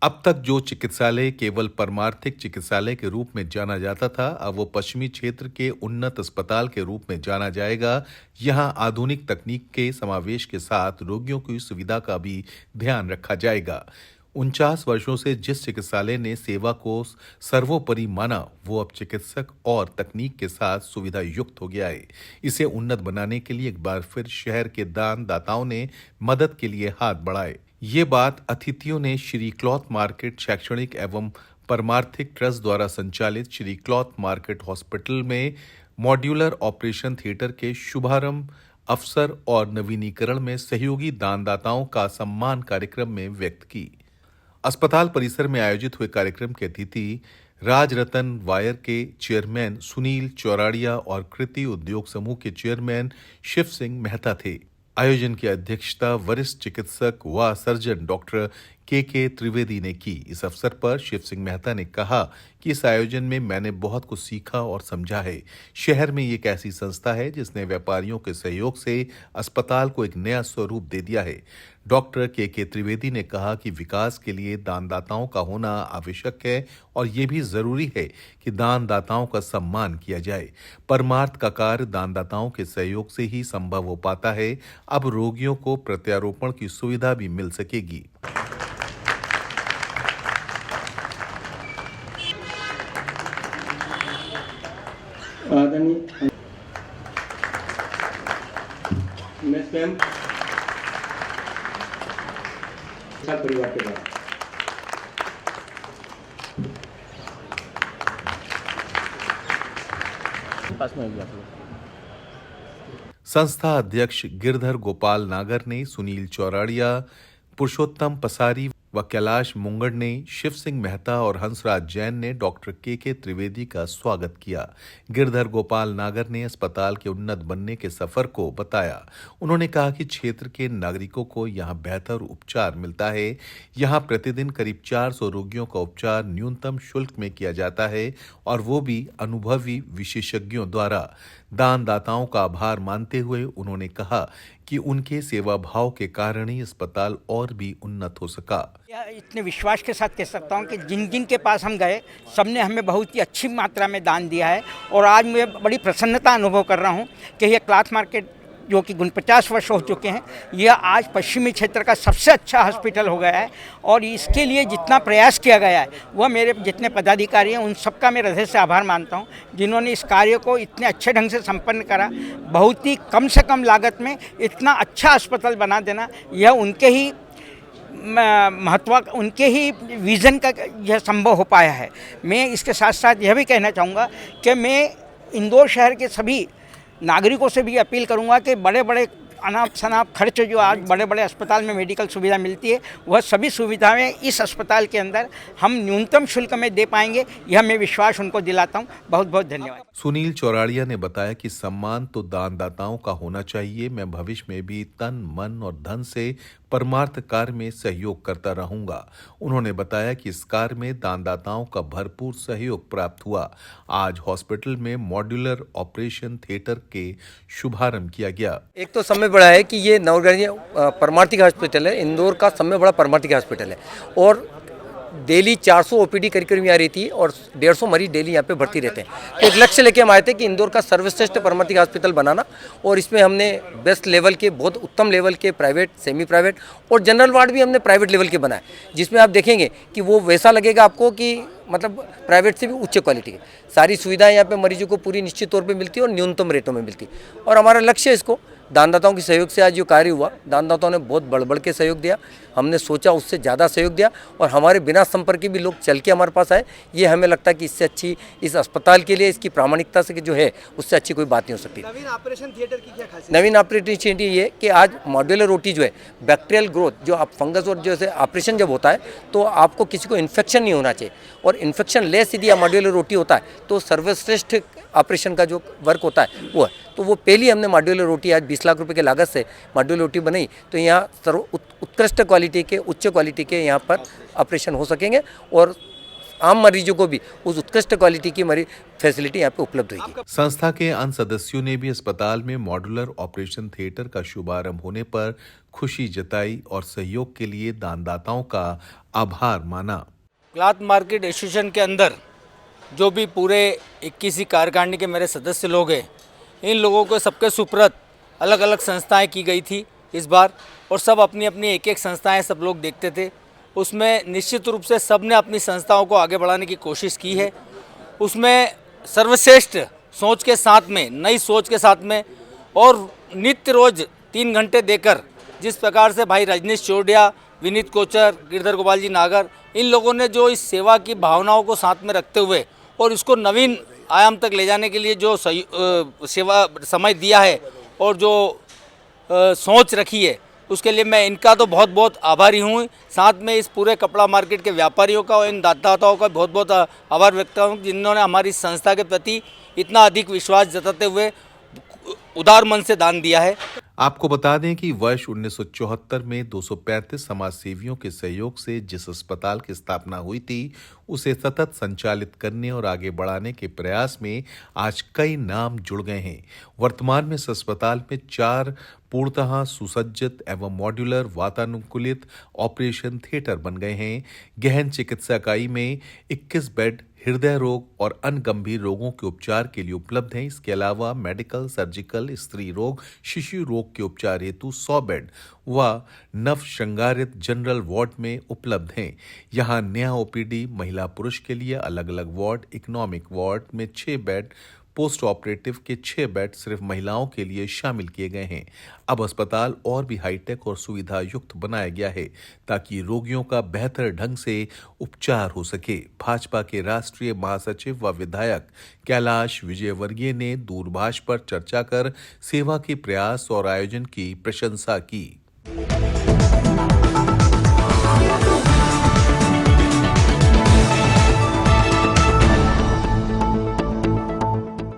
अब तक जो चिकित्सालय केवल परमार्थिक चिकित्सालय के रूप में जाना जाता था, अब वो पश्चिमी क्षेत्र के उन्नत अस्पताल के रूप में जाना जाएगा। यहाँ आधुनिक तकनीक के समावेश के साथ रोगियों की सुविधा का भी ध्यान रखा जाएगा। 49 वर्षों से जिस चिकित्सालय ने सेवा को सर्वोपरि माना, वो अब चिकित्सक और तकनीक के साथ सुविधा युक्त हो गया है। इसे उन्नत बनाने के लिए एक बार फिर शहर के दान दाताओं ने मदद के लिए हाथ बढ़ाए। ये बात अतिथियों ने श्री क्लॉथ मार्केट शैक्षणिक एवं परमार्थिक ट्रस्ट द्वारा संचालित श्री क्लॉथ मार्केट हॉस्पिटल में मॉड्यूलर ऑपरेशन थिएटर के शुभारंभ अवसर और नवीनीकरण में सहयोगी दानदाताओं का सम्मान कार्यक्रम में व्यक्त की। अस्पताल परिसर में आयोजित हुए कार्यक्रम के अतिथि राजरतन वायर के चेयरमैन सुनील चौराड़िया और कृति उद्योग समूह के चेयरमैन शिव सिंह मेहता थे। आयोजन की अध्यक्षता वरिष्ठ चिकित्सक व सर्जन डॉक्टर के त्रिवेदी ने की। इस अवसर पर शिव सिंह मेहता ने कहा कि इस आयोजन में मैंने बहुत कुछ सीखा और समझा है। शहर में एक ऐसी संस्था है जिसने व्यापारियों के सहयोग से अस्पताल को एक नया स्वरूप दे दिया है। डॉक्टर के त्रिवेदी ने कहा कि विकास के लिए दानदाताओं का होना आवश्यक है और ये भी जरूरी है कि दानदाताओं का सम्मान किया जाए। परमार्थ का कार्य दानदाताओं के सहयोग से ही संभव हो पाता है। अब रोगियों को प्रत्यारोपण की सुविधा भी मिल सकेगी। परिवार के बाद संस्था अध्यक्ष गिरधर गोपाल नागर ने, सुनील चौराड़िया, पुरुषोत्तम पसारी व कैलाश मुंगड़ ने, शिव सिंह मेहता और हंसराज जैन ने डॉक्टर के त्रिवेदी का स्वागत किया। गिरधर गोपाल नागर ने अस्पताल के उन्नत बनने के सफर को बताया। उन्होंने कहा कि क्षेत्र के नागरिकों को यहां बेहतर उपचार मिलता है। यहां प्रतिदिन करीब 400 रोगियों का उपचार न्यूनतम शुल्क में किया जाता है और वो भी अनुभवी विशेषज्ञों द्वारा। दानदाताओं का आभार मानते हुए उन्होंने कहा कि उनके सेवा भाव के कारण ही अस्पताल और भी उन्नत हो सका। इतने विश्वास के साथ कह सकता हूँ कि जिन जिन के पास हम गए सबने हमें बहुत ही अच्छी मात्रा में दान दिया है और आज मैं बड़ी प्रसन्नता अनुभव कर रहा हूँ कि यह क्लॉथ मार्केट जो कि 49 वर्ष हो चुके हैं, यह आज पश्चिमी क्षेत्र का सबसे अच्छा हॉस्पिटल हो गया है और इसके लिए जितना प्रयास किया गया है वह मेरे जितने पदाधिकारी हैं उन सबका मैं हृदय से आभार मानता हूं, जिन्होंने इस कार्य को इतने अच्छे ढंग से संपन्न करा। बहुत ही कम से कम लागत में इतना अच्छा अस्पताल बना देना, यह उनके ही उनके ही विज़न का यह संभव हो पाया है। मैं इसके साथ साथ यह भी कहना चाहूँगा कि मैं इंदौर शहर के सभी नागरिकों से भी अपील करूंगा कि बड़े बड़े अनाप शनाप खर्च जो आज बड़े बड़े अस्पताल में मेडिकल सुविधा मिलती है, वह सभी सुविधाएं इस अस्पताल के अंदर हम न्यूनतम शुल्क में दे पाएंगे, यह मैं विश्वास उनको दिलाता हूं। बहुत बहुत धन्यवाद। सुनील चौराड़िया ने बताया कि सम्मान तो दानदाताओं का होना चाहिए। मैं भविष्य में भी तन मन और धन से परमार्थ कार्य में सहयोग करता रहूंगा। उन्होंने बताया कि इस कार्य में दानदाताओं का भरपूर सहयोग प्राप्त हुआ। आज हॉस्पिटल में मॉड्यूलर ऑपरेशन थिएटर के शुभारंभ किया गया। एक तो समय बड़ा है कि ये नवगढ़ परमार्थिक हॉस्पिटल है, इंदौर का सबसे बड़ा परमार्थिक हॉस्पिटल है और डेली 400 ओपीडी करीब करीब यहाँ रहती है और 150 मरीज डेली यहाँ पे भर्ती रहते हैं। तो एक लक्ष्य लेके हम आए थे कि इंदौर का सर्वश्रेष्ठ परमार्थिक हॉस्पिटल बनाना और इसमें हमने बेस्ट लेवल के, बहुत उत्तम लेवल के प्राइवेट, सेमी प्राइवेट और जनरल वार्ड भी हमने प्राइवेट लेवल के बनाए, जिसमें आप देखेंगे कि वो वैसा लगेगा आपको कि मतलब प्राइवेट से भी उच्च क्वालिटी की सारी सुविधाएं यहाँ पे मरीजों को पूरी निश्चित तौर पे मिलती है और न्यूनतम रेटों में मिलती है। और हमारा लक्ष्य है इसको दानदाताओं के सहयोग से आज जो कार्य हुआ, दानदाताओं ने बहुत बढ़ के सहयोग दिया, हमने सोचा उससे ज़्यादा सहयोग दिया और हमारे बिना संपर्क के भी लोग चल के हमारे पास आए। ये हमें लगता है कि इससे अच्छी इस अस्पताल के लिए इसकी प्रामाणिकता से जो है उससे अच्छी कोई बात नहीं हो सकती। नवीन ऑपरेशन थिएटर की क्या खासियत? नवीन ऑपरेशन थिएटर ये कि आज मॉड्यूलर ओटी जो है, बैक्टीरियल ग्रोथ जो आप फंगस और जैसे ऑपरेशन जब होता है तो आपको किसी को इन्फेक्शन नहीं होना चाहिए और इन्फेक्शन लेस यदि मॉड्यूलर ओटी होता है तो सर्वश्रेष्ठ ऑपरेशन का जो वर्क होता है वो है। तो वो पहली हमने मॉड्यूलर ओटी आज 20 लाख रुपए के लागत से मॉड्यूलर ओटी बनाई, तो यहाँ उत्कृष्ट क्वालिटी के, उच्च क्वालिटी के यहाँ पर ऑपरेशन हो सकेंगे और आम मरीजों को भी उस उत्कृष्ट क्वालिटी की फैसिलिटी यहाँ पे उपलब्ध होगी। संस्था के अन्य सदस्यों ने भी अस्पताल में मॉड्यूलर ऑपरेशन थिएटर का शुभारंभ होने पर खुशी जताई और सहयोग के लिए दानदाताओं का आभार माना। क्लॉथ मार्केट एसोसिएशन के अंदर जो भी पूरे 21 कार्यकारिणी के मेरे सदस्य लोग हैं, इन लोगों को सबके सुपुर्द अलग अलग संस्थाएं की गई थी इस बार, और सब अपनी अपनी एक एक संस्थाएं सब लोग देखते थे। उसमें निश्चित रूप से सब ने अपनी संस्थाओं को आगे बढ़ाने की कोशिश की है। उसमें सर्वश्रेष्ठ सोच के साथ में, नई सोच के साथ में, और नित्य रोज 3 घंटे देकर जिस प्रकार से भाई रजनीश चोरडिया, विनीत कोचर, गिरधर गोपाल जी नागर, इन लोगों ने जो इस सेवा की भावनाओं को साथ में रखते हुए और इसको नवीन आयाम तक ले जाने के लिए जो सेवा समय दिया है और जो सोच रखी है, उसके लिए मैं इनका तो बहुत बहुत आभारी हूँ। साथ में इस पूरे कपड़ा मार्केट के व्यापारियों का और इन दाताओं का बहुत बहुत आभार व्यक्त करता हूँ, जिन्होंने हमारी संस्था के प्रति इतना अधिक विश्वास जताते हुए उदार मन से दान दिया है। आपको बता दें कि वर्ष 1974 में 235 समाज सेवियों के सहयोग से जिस अस्पताल की स्थापना हुई थी, उसे सतत संचालित करने और आगे बढ़ाने के प्रयास में आज कई नाम जुड़ गए हैं। वर्तमान में इस अस्पताल में 4 पूर्णतः सुसज्जित एवं मॉड्यूलर वातानुकूलित ऑपरेशन थिएटर बन गए हैं। गहन चिकित्सा इकाई में 21 बेड हृदय रोग और अन्य गंभीर रोगों के उपचार के लिए उपलब्ध हैं। इसके अलावा मेडिकल, सर्जिकल, स्त्री रोग, शिशु रोग के उपचार हेतु 100 बेड व नव श्रृंगारित जनरल वार्ड में उपलब्ध हैं। यहाँ नया ओपीडी, महिला पुरुष के लिए अलग अलग वार्ड, इकोनॉमिक वार्ड में 6 बेड, पोस्ट ऑपरेटिव के 6 बेड सिर्फ महिलाओं के लिए शामिल किए गए हैं। अब अस्पताल और भी हाईटेक और सुविधा युक्त बनाया गया है ताकि रोगियों का बेहतर ढंग से उपचार हो सके। भाजपा के राष्ट्रीय महासचिव व विधायक कैलाश विजयवर्गीय ने दूरभाष पर चर्चा कर सेवा के प्रयास और आयोजन की प्रशंसा की।